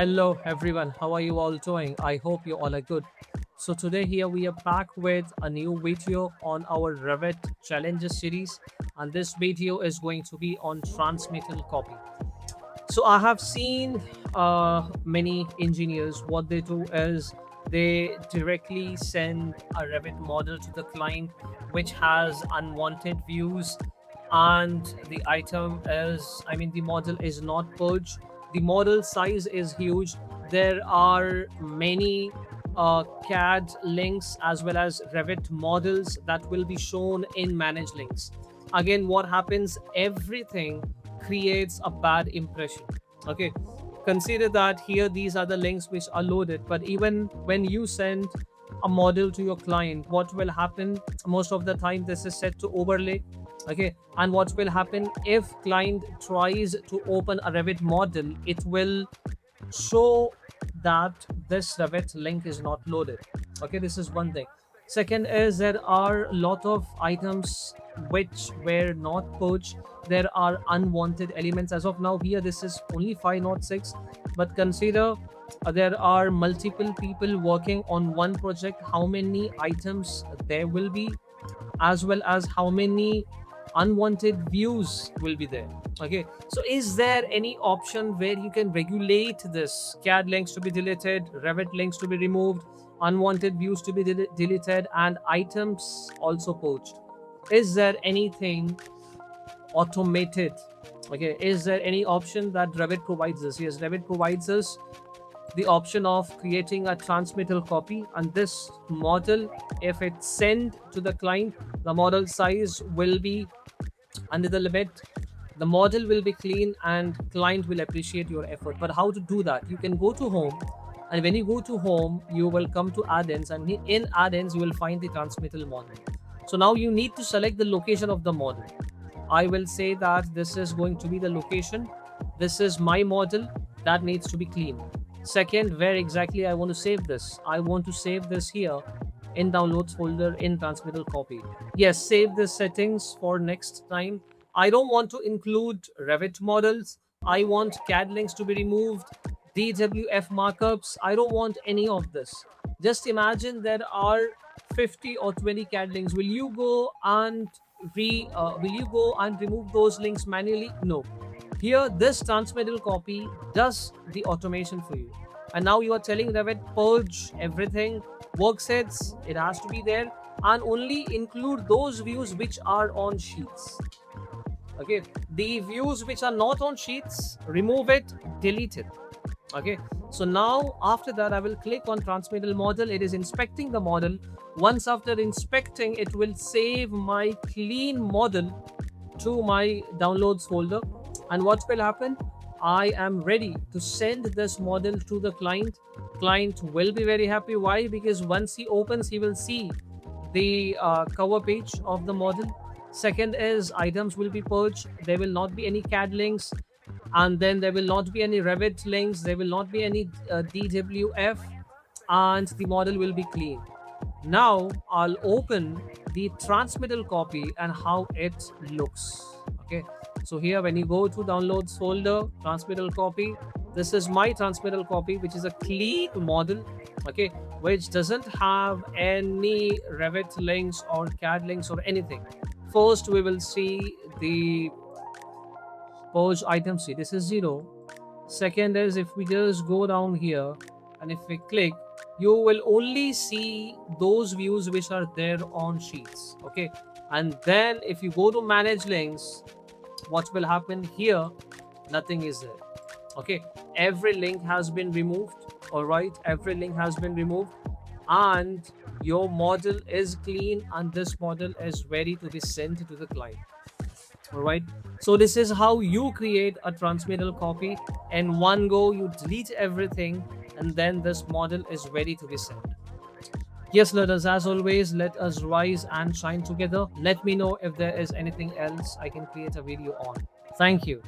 Hello everyone, how are you all doing? I hope you all are good. So today here we are back with a new video on our Revit Challenges series, and this video is going to be on transmittal copy. So I have seen many engineers, what they do is they directly send a Revit model to the client which has unwanted views, and the item is, the model is not purged. The model size is huge. There are many CAD links as well as Revit models that will be shown in managed links. Again, what happens? Everything creates a bad impression. Okay, consider that here these are the links which are loaded, but even when you send a model to your client, what will happen? Most of the time this is set to overlay. Okay, and what will happen if client tries to open a Revit model, it will show that this Revit link is not loaded. Okay, this is one thing. Second is there are a lot of items which were not purged. There are unwanted elements. As of now, here this is only 506, but consider there are multiple people working on one project. How many items there will be, as well as how many unwanted views will be there. Okay, so is there any option where you can regulate this? CAD links to be deleted, Revit links to be removed, unwanted views to be deleted, and items also poached. Is there anything automated? Okay, is there any option that Revit provides us? Yes, Revit provides us the option of creating a transmittal copy, and this model, if it's sent to the client, the model size will be under the limit, the model will be clean, and client will appreciate your effort. But how to do that? You can go to home, and when you go to home you will come to add-ins, and in add-ins you will find the transmittal model. So now you need to select the location of the model. I will say that this is going to be the location. This is my model that needs to be clean. Second, where exactly I want to save this? I want to save this here in downloads folder in transmittal copy. Yes, save the settings for next time. I don't want to include Revit models. I want CAD links to be removed, DWF markups. I don't want any of this. Just imagine there are 50 or 20 CAD links. Will you go and remove those links manually? No. Here, this transmittal copy does the automation for you. And now you are telling Revit purge everything, worksets, it has to be there, and only include those views which are on sheets. Okay, the views which are not on sheets, remove it, delete it. Okay, so now after that I will click on transmittal model. It is inspecting the model. Once after inspecting, it will save my clean model to my downloads folder. And what will happen? I am ready to send this model to the client. Client will be very happy. Why? Because once he opens, he will see the cover page of the model. Second is items will be purged. There will not be any CAD links, and then there will not be any Revit links. There will not be any DWF, and the model will be clean. Now I'll open the transmittal copy and how it looks. Okay, so here when you go to downloads folder, transmittal copy, this is my transmittal copy, which is a clean model. Okay, which doesn't have any Revit links or CAD links or anything. First we will see the purge item. See, this is 0. Second is, if we just go down here and if we click, you will only see those views which are there on sheets. Okay, and then if you go to manage links, what will happen here? Nothing is there. Okay, every link has been removed. All right, every link has been removed, and your model is clean, and this model is ready to be sent to the client. All right, so this is how you create a transmittal copy. In one go you delete everything, and then this model is ready to be sent. Yes, learners, as always, let us rise and shine together. Let me know if there is anything else I can create a video on. Thank you.